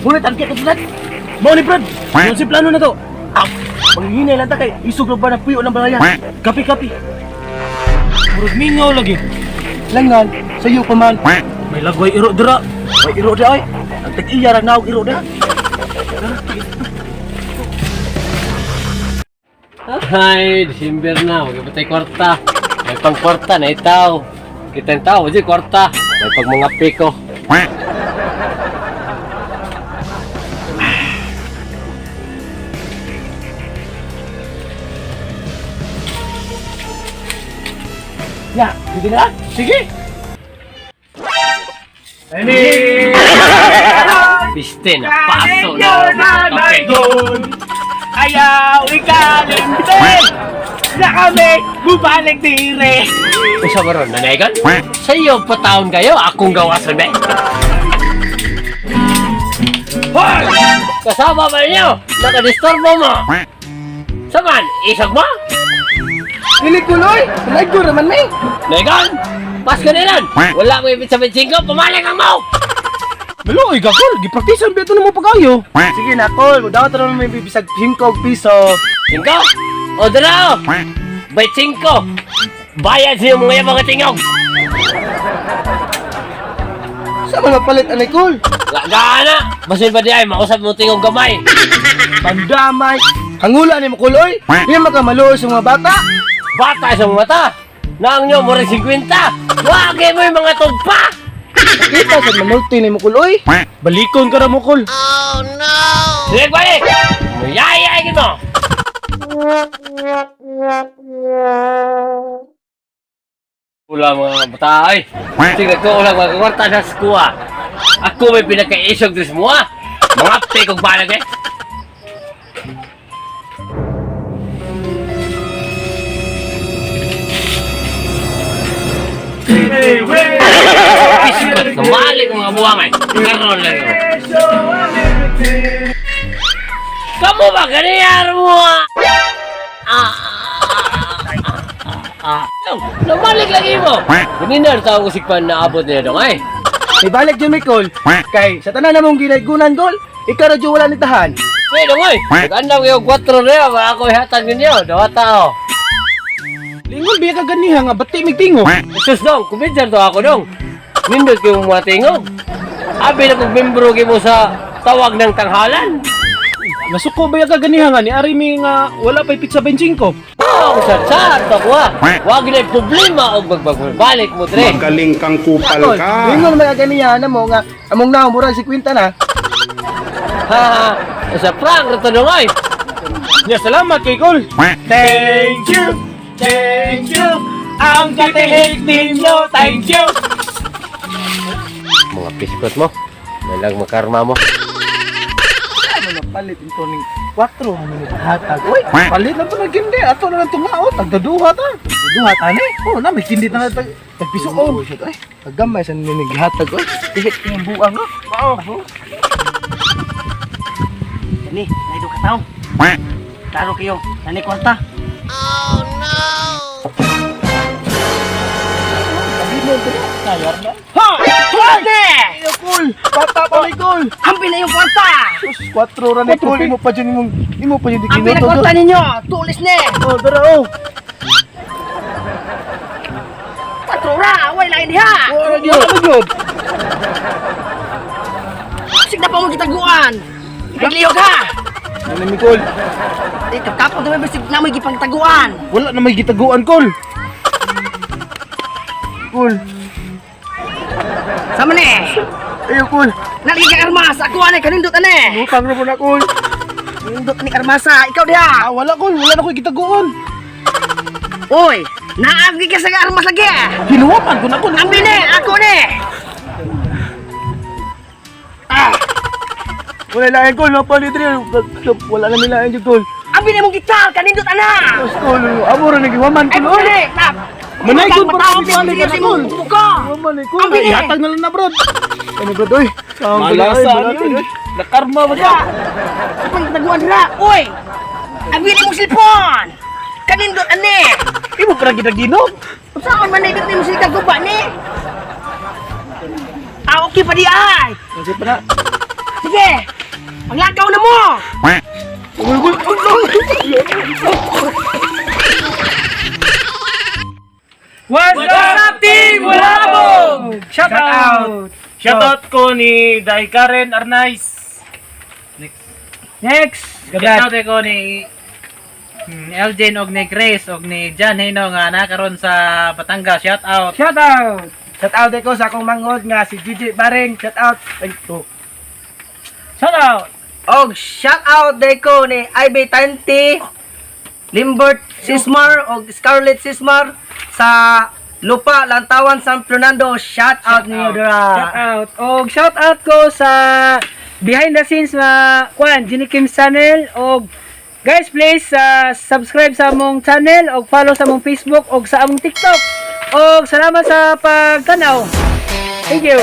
Ngunit ang kito brad. Mau ni brad. Yung si plano na to. Manghinay lang ta kay isog na ba na puyo ng balayan. Kapi-kapi. Murag mingaw lagi. Langan, sayo pa man. May lagway iro dira. May iro dira ay. Ang tag-iya ra naog iro dira. Ay, December na, magpatay kwarta. May pang kwarta na itaw. Kita ang tao, di kwarta. May pag mga piko. Ya, sige na. Sige. Ani. Piste na, paso na. Okay. Ayaw ikalimtin na kami bubalik dire. Usa ba ron, nanayagan? Sa'yo pa taon kayo, akong gawasan ba? Hoy! Kasama ba niyo? Nakadisturbo mo? Saman, isag mo? Nilikuloy, nagdo naman may. Nanayagan? Pas ka nilan! Wala mo ibig sabihin singko, pumalag ang mo! Maluoy ka, Kol. Gipraktisan ba ito na mo pag-ayo? Sige na, Kol. Dapat na may bibisag 5 piso. Singko? O dala o! Bay singko! Bayad siya mga tingog! Sa mga palit, anay, Kol? Gana! Basin ba di ay, mausap mo tingog gamay! Pandamay. Hangula ni mo, Kol, oy. Hindi makamaluoy sa mga bata. Bata sa mata! Naang nyo mo rin 50! Wagi mo yung mga tugpa! Kita sa manulti ni mo, Kol, oy. Balikon ka na mo, Kol. Sige, balik! Muyayay mo! Wala mga bata ay! Tingnan ko ulang mga kwarta sa skuha! Ako may pinakaisog din mo ah! Mga pekog balag eh! Namalik mga buwang eh! Karoon lang yun! Kamu ba ganyan mo namalik lagi mo! Kanina tawag ko si Kwan na abot niya dong ay! Ibalik dyan, may, Kol. Kay, sa tanan na mong ginaygunan, Kol, ikaw na dyan wala ni tahan. Hey dong ay! Nag-andam kayo 4 na yan! Ako ihatag ninyo! Dawa tao! Lingon, biya ka ganiha nga, ba't timig tingo? Sus dong! Kumbinsan to ako dong! Nindot kayo mga tingog! Abi na kong membro kayo mo sa tawag ng tanghalan! Nasuko ba ka ganiha nga, ni Arimi nga wala pa'y pizza benching ko? Oh, sa ako ah! Huwag na problema o magbalik mo tre! Magaling kang kupal Kol, ka. lingon mga ganiha na mo nga, among na, murag si Quinta na. Ha! Sa prank na tanong ay! Ya, salamat kay Kol. Thank you! Thank you! Ang katihig ninyo, thank you! Mga piskot mo! Nalang makarma mo! Ano palit ito ni 4 minit hatag. Uy, palit na ito na gindi. Ato na lang tungao. Tagdaduha ta. Tagdaduha ta ni. Oh, na may gindi na tagpiso. Oh, ay, tagamay sa ninigihatag. Uy, tihit yung buang. Oo. Ni, naido ka tao. Taro kayo. Nani kwarta. Oh, no! Sabi mo ito na. Sayar na. Ha! Kwarta! Iyo, Kol. Bata pa ni Kol. Ambil na yung kwarta! Sus, 4 ra ni Kol. Imo pa dyan di Ambil na ginuto. kwarta ninyo! Tulis na! Oh, dara oh. 4 ra! Away lain diha! Ano yun? Sig na pa mo gitaguan! Nagliyog ha! Ano ni Kol? Dito kapag naman basig na mo gipang taguan! Wala na may gitaguan, Kol. Kol. Sama ni! Ayo, Kol. Naligi ka armas! Ako anay kanindot ane! Utang na po na, Kol. Kanindot ni armasa! Ikaw diha! Wala, Kol. Wala na ko gitaguan. Uy! Naagi ka sa armas lagi! Hinuwapan ko na, Kol. Ambil ni! Ako ni! Wala lain, Kol. Napalit rin. Wala na nilain dyan, Kol. Ambil ni mong gitar! Kanindot ana! Mas, Kol. Amo rin nagiwaman, Ay, Kol. pwede! Tap! Manaygod pa Matawag rin balik ka na, Kol. Buka! Waman eh, Kol. Ambil eh. Ihatag na lang na, bro. Ano, bro, oy. Malasa yun! Nakarma ba Wala! Kapag taguan dira! Uy! Ambil ni mong silpon! Kanindot ane! Imo para ginog. Saan man na mo sila kaguba ni? Ah, okay pa di ay! Kasi pa na. Sige! Paglakaw na mo! What's up, team? Walabog! Shout out! Shoutout ko ni Dai Karen Arnaiz. Next, Gabat. shoutout ko ni Elgin og ni Chris og ni John Hino nga nakaroon sa Batangas. Shout out. Shout out! Shout out ko sa akong mangod nga si Gigi Baring. Shout out! Thank you. Shout out. Og shout out ko ni Ivy Tanti, Limbert Sismar og Scarlett Sismar sa Lupa Lantawan San Fernando. Shout out niyo dira. Shout out. Og shout out ko sa behind the scenes nga kwan Ginny Kim channel og guys please subscribe sa among channel og follow sa among Facebook og sa among TikTok. Og salamat sa pagtanaw. Thank you.